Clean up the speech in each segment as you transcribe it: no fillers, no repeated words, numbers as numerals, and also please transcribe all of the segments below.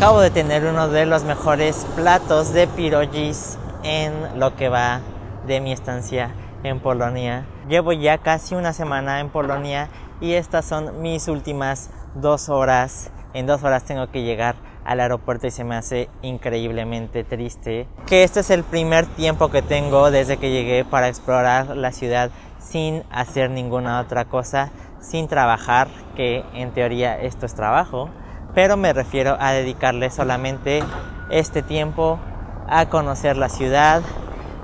Acabo de tener uno de los mejores platos de pierogies en lo que va de mi estancia en Polonia. Llevo ya casi una semana en Polonia y estas son mis últimas 2 horas. En 2 horas tengo que llegar al aeropuerto y se me hace increíblemente triste que este es el primer tiempo que tengo desde que llegué para explorar la ciudad sin hacer ninguna otra cosa, sin trabajar, que en teoría esto es trabajo, pero me refiero a dedicarle solamente este tiempo a conocer la ciudad.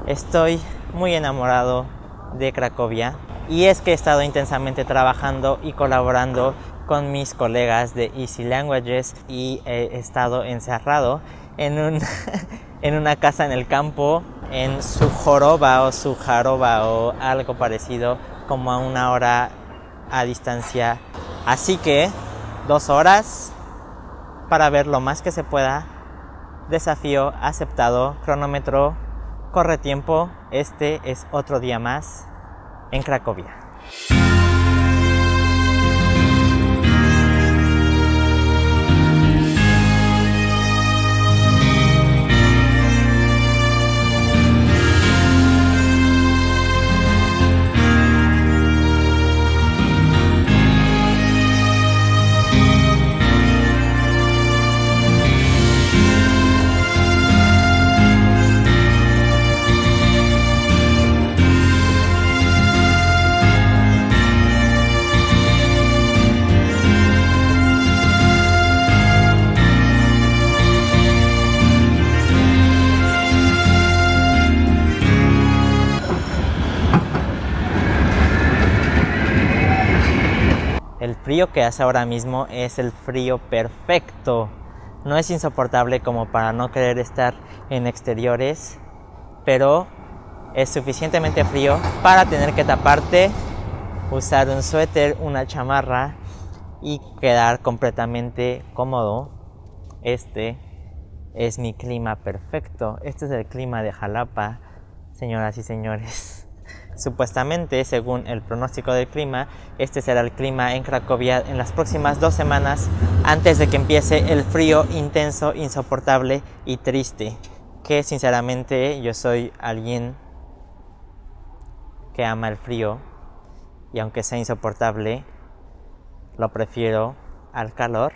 Estoy muy enamorado de Cracovia y es que he estado intensamente trabajando y colaborando con mis colegas de Easy Languages y he estado encerrado en una casa en el campo en Suchoroba o Sucharoba o algo parecido, como a 1 hora a distancia. Así que 2 horas para ver lo más que se pueda. Desafío aceptado. Cronómetro corre tiempo. Este es otro día más en Cracovia. El frío que hace ahora mismo es el frío perfecto. No es insoportable como para no querer estar en exteriores, pero es suficientemente frío para tener que taparte, usar un suéter, una chamarra y quedar completamente cómodo. Este es mi clima perfecto. Este es el clima de Jalapa, señoras y señores. Supuestamente, según el pronóstico del clima, este será el clima en Cracovia en las próximas 2 semanas antes de que empiece el frío intenso, insoportable y triste. Que sinceramente yo soy alguien que ama el frío y aunque sea insoportable, lo prefiero al calor.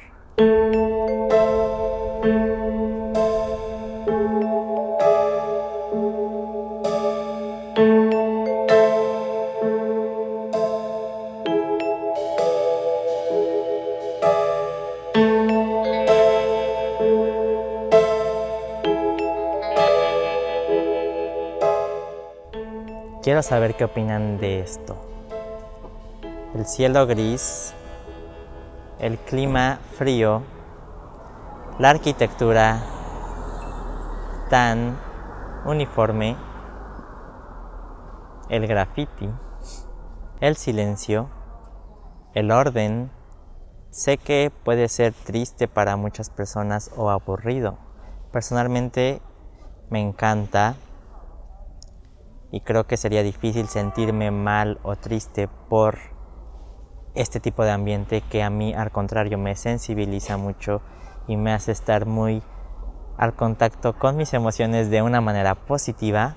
Quiero saber qué opinan de esto. El cielo gris, el clima frío, la arquitectura tan uniforme, el graffiti, el silencio, el orden. Sé que puede ser triste para muchas personas o aburrido. Personalmente me encanta. Y creo que sería difícil sentirme mal o triste por este tipo de ambiente que a mí, al contrario, me sensibiliza mucho y me hace estar muy al contacto con mis emociones de una manera positiva.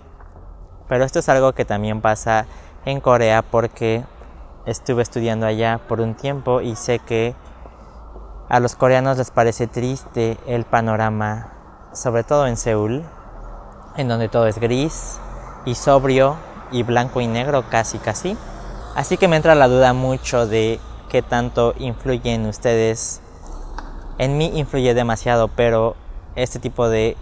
Pero esto es algo que también pasa en Corea porque estuve estudiando allá por un tiempo y sé que a los coreanos les parece triste el panorama, sobre todo en Seúl, en donde todo es gris y sobrio y blanco y negro casi. Así que me entra la duda mucho de qué tanto influyen ustedes. En mí influye demasiado, pero este tipo de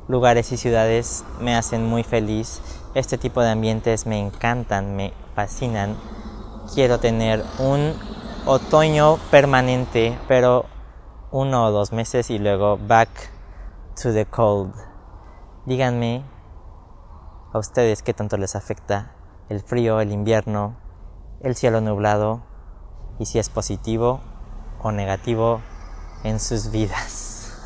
lugares y ciudades me hacen muy feliz. Este tipo de ambientes me encantan, me fascinan. Quiero tener un otoño permanente, pero 1 o 2 meses y luego back to the cold. Díganme a ustedes qué tanto les afecta el frío, el invierno, el cielo nublado y si es positivo o negativo en sus vidas.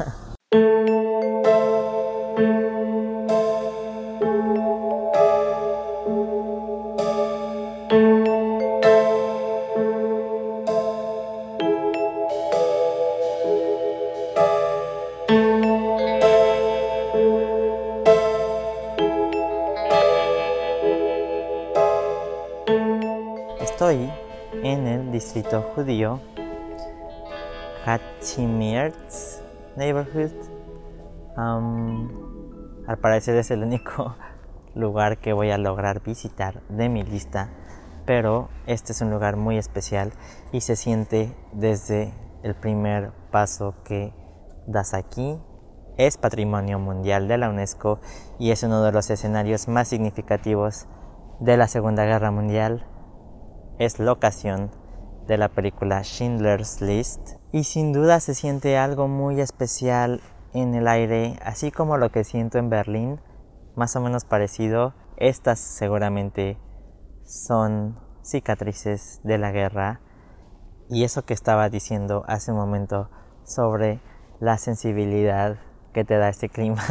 estoy en el distrito judío Hatzimirtz Neighborhood. Al parecer es el único lugar que voy a lograr visitar de mi lista, pero este es un lugar muy especial y se siente desde el primer paso que das aquí. Es Patrimonio Mundial de la UNESCO y es uno de los escenarios más significativos de la Segunda Guerra Mundial. Es locación de la película Schindler's List y sin duda se siente algo muy especial en el aire, así como lo que siento en Berlín, más o menos parecido. Estas seguramente son cicatrices de la guerra, y eso que estaba diciendo hace un momento sobre la sensibilidad que te da este clima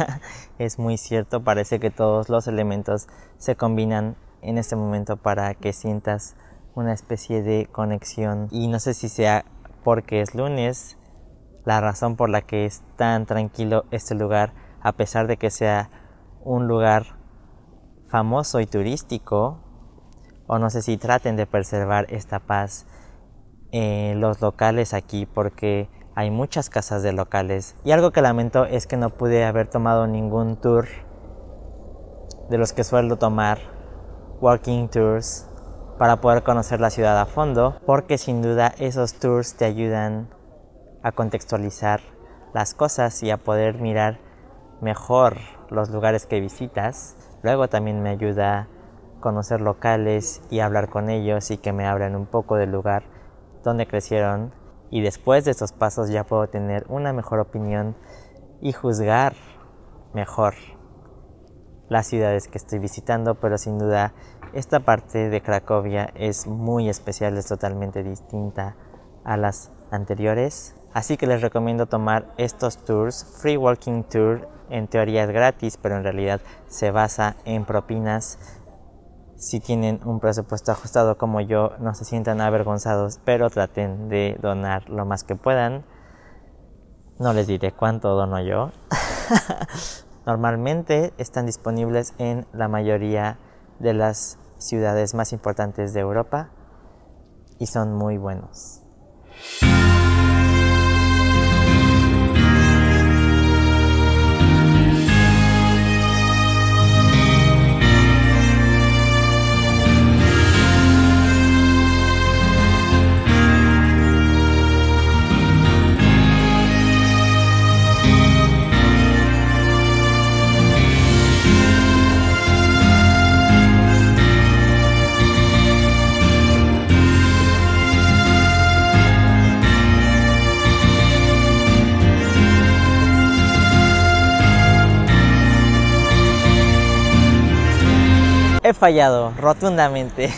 es muy cierto. Parece que todos los elementos se combinan en este momento para que sientas una especie de conexión, y no sé si sea porque es lunes la razón por la que es tan tranquilo este lugar, a pesar de que sea un lugar famoso y turístico, o no sé si traten de preservar esta paz los locales aquí, porque hay muchas casas de locales. Y algo que lamento es que no pude haber tomado ningún tour de los que suelo tomar, walking tours, para poder conocer la ciudad a fondo, porque sin duda esos tours te ayudan a contextualizar las cosas y a poder mirar mejor los lugares que visitas. Luego también me ayuda a conocer locales y hablar con ellos y que me hablen un poco del lugar donde crecieron, y después de estos pasos ya puedo tener una mejor opinión y juzgar mejor las ciudades que estoy visitando. Pero sin duda esta parte de Cracovia es muy especial, es totalmente distinta a las anteriores. Así que les recomiendo tomar estos tours. Free Walking Tour en teoría es gratis, pero en realidad se basa en propinas. Si tienen un presupuesto ajustado como yo, no se sientan avergonzados, pero traten de donar lo más que puedan. No les diré cuánto dono yo. Normalmente están disponibles en la mayoría de las ciudades más importantes de Europa y son muy buenos. He fallado rotundamente.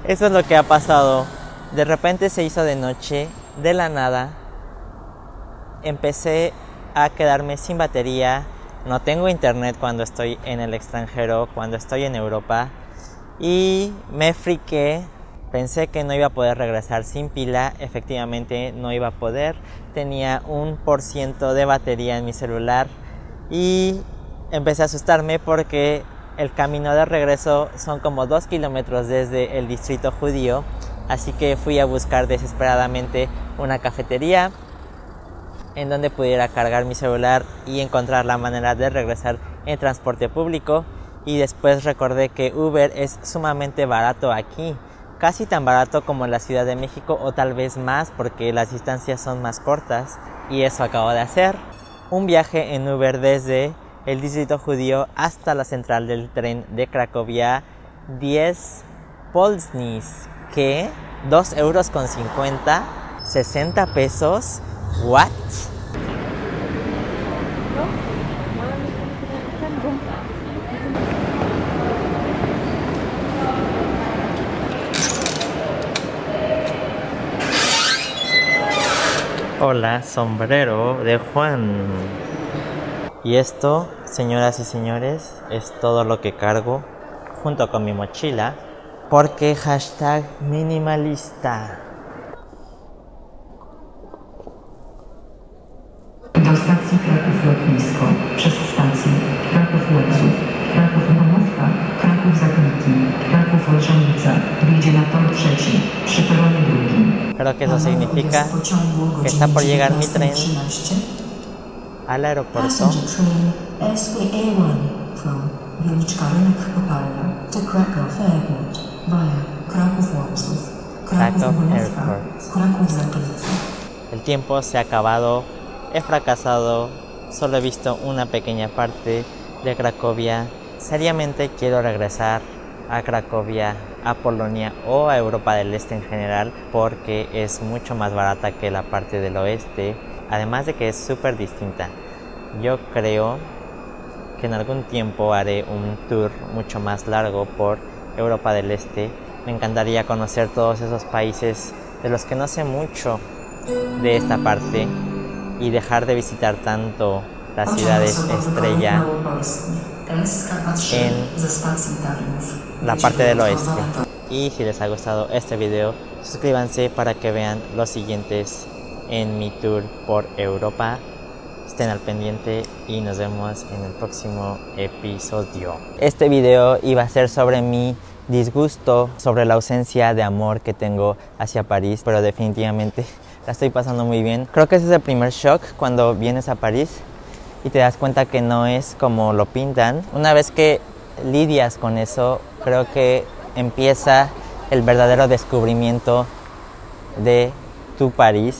Eso es lo que ha pasado. De repente se hizo de noche, de la nada. Empecé a quedarme sin batería. No tengo internet cuando estoy en el extranjero, cuando estoy en Europa. Y me friqué. Pensé que no iba a poder regresar sin pila. Efectivamente no iba a poder. Tenía 1% de batería en mi celular. Y empecé a asustarme porque el camino de regreso son como 2 kilómetros desde el distrito judío, así que fui a buscar desesperadamente una cafetería en donde pudiera cargar mi celular y encontrar la manera de regresar en transporte público. Y después recordé que Uber es sumamente barato aquí, casi tan barato como en la Ciudad de México, o tal vez más porque las distancias son más cortas, y eso acabo de hacer. Un viaje en Uber desde el distrito judío hasta la central del tren de Cracovia, 10 polsnis, que 2,50 €, 60 pesos. ¿What? Hola, sombrero de Juan. Y esto, señoras y señores, es todo lo que cargo junto con mi mochila, porque #minimalista. Do stacji Kraków Lotnisko, przez stację Kraków Łotów, Kraków Monówka, Kraków Zakriki, Kraków Wolżonica wyjdzie na tor trzeci, przy peronie drugim. Creo que eso significa que está por llegar mi tren al aeropuerto. Passenger train SWA1 from Wieliczka Rynek Kopalnia to Kraków Airport via Kraków Warsaw, Kraków Brunówka, Kraków Zaglica. El tiempo se ha acabado, he fracasado, solo he visto una pequeña parte de Cracovia. Seriamente quiero regresar a Cracovia, a Polonia o a Europa del Este en general, porque es mucho más barata que la parte del oeste, además de que es súper distinta. Yo creo que en algún tiempo haré un tour mucho más largo por Europa del Este. Me encantaría conocer todos esos países de los que no sé mucho de esta parte y dejar de visitar tanto las ciudades estrella en la parte del oeste. Y si les ha gustado este video, suscríbanse para que vean los siguientes en mi tour por Europa. Estén al pendiente y nos vemos en el próximo episodio. Este video iba a ser sobre mi disgusto, sobre la ausencia de amor que tengo hacia París, pero definitivamente la estoy pasando muy bien. Creo que ese es el primer shock cuando vienes a París y te das cuenta que no es como lo pintan. Una vez que lidias con eso, creo que empieza el verdadero descubrimiento de tu París.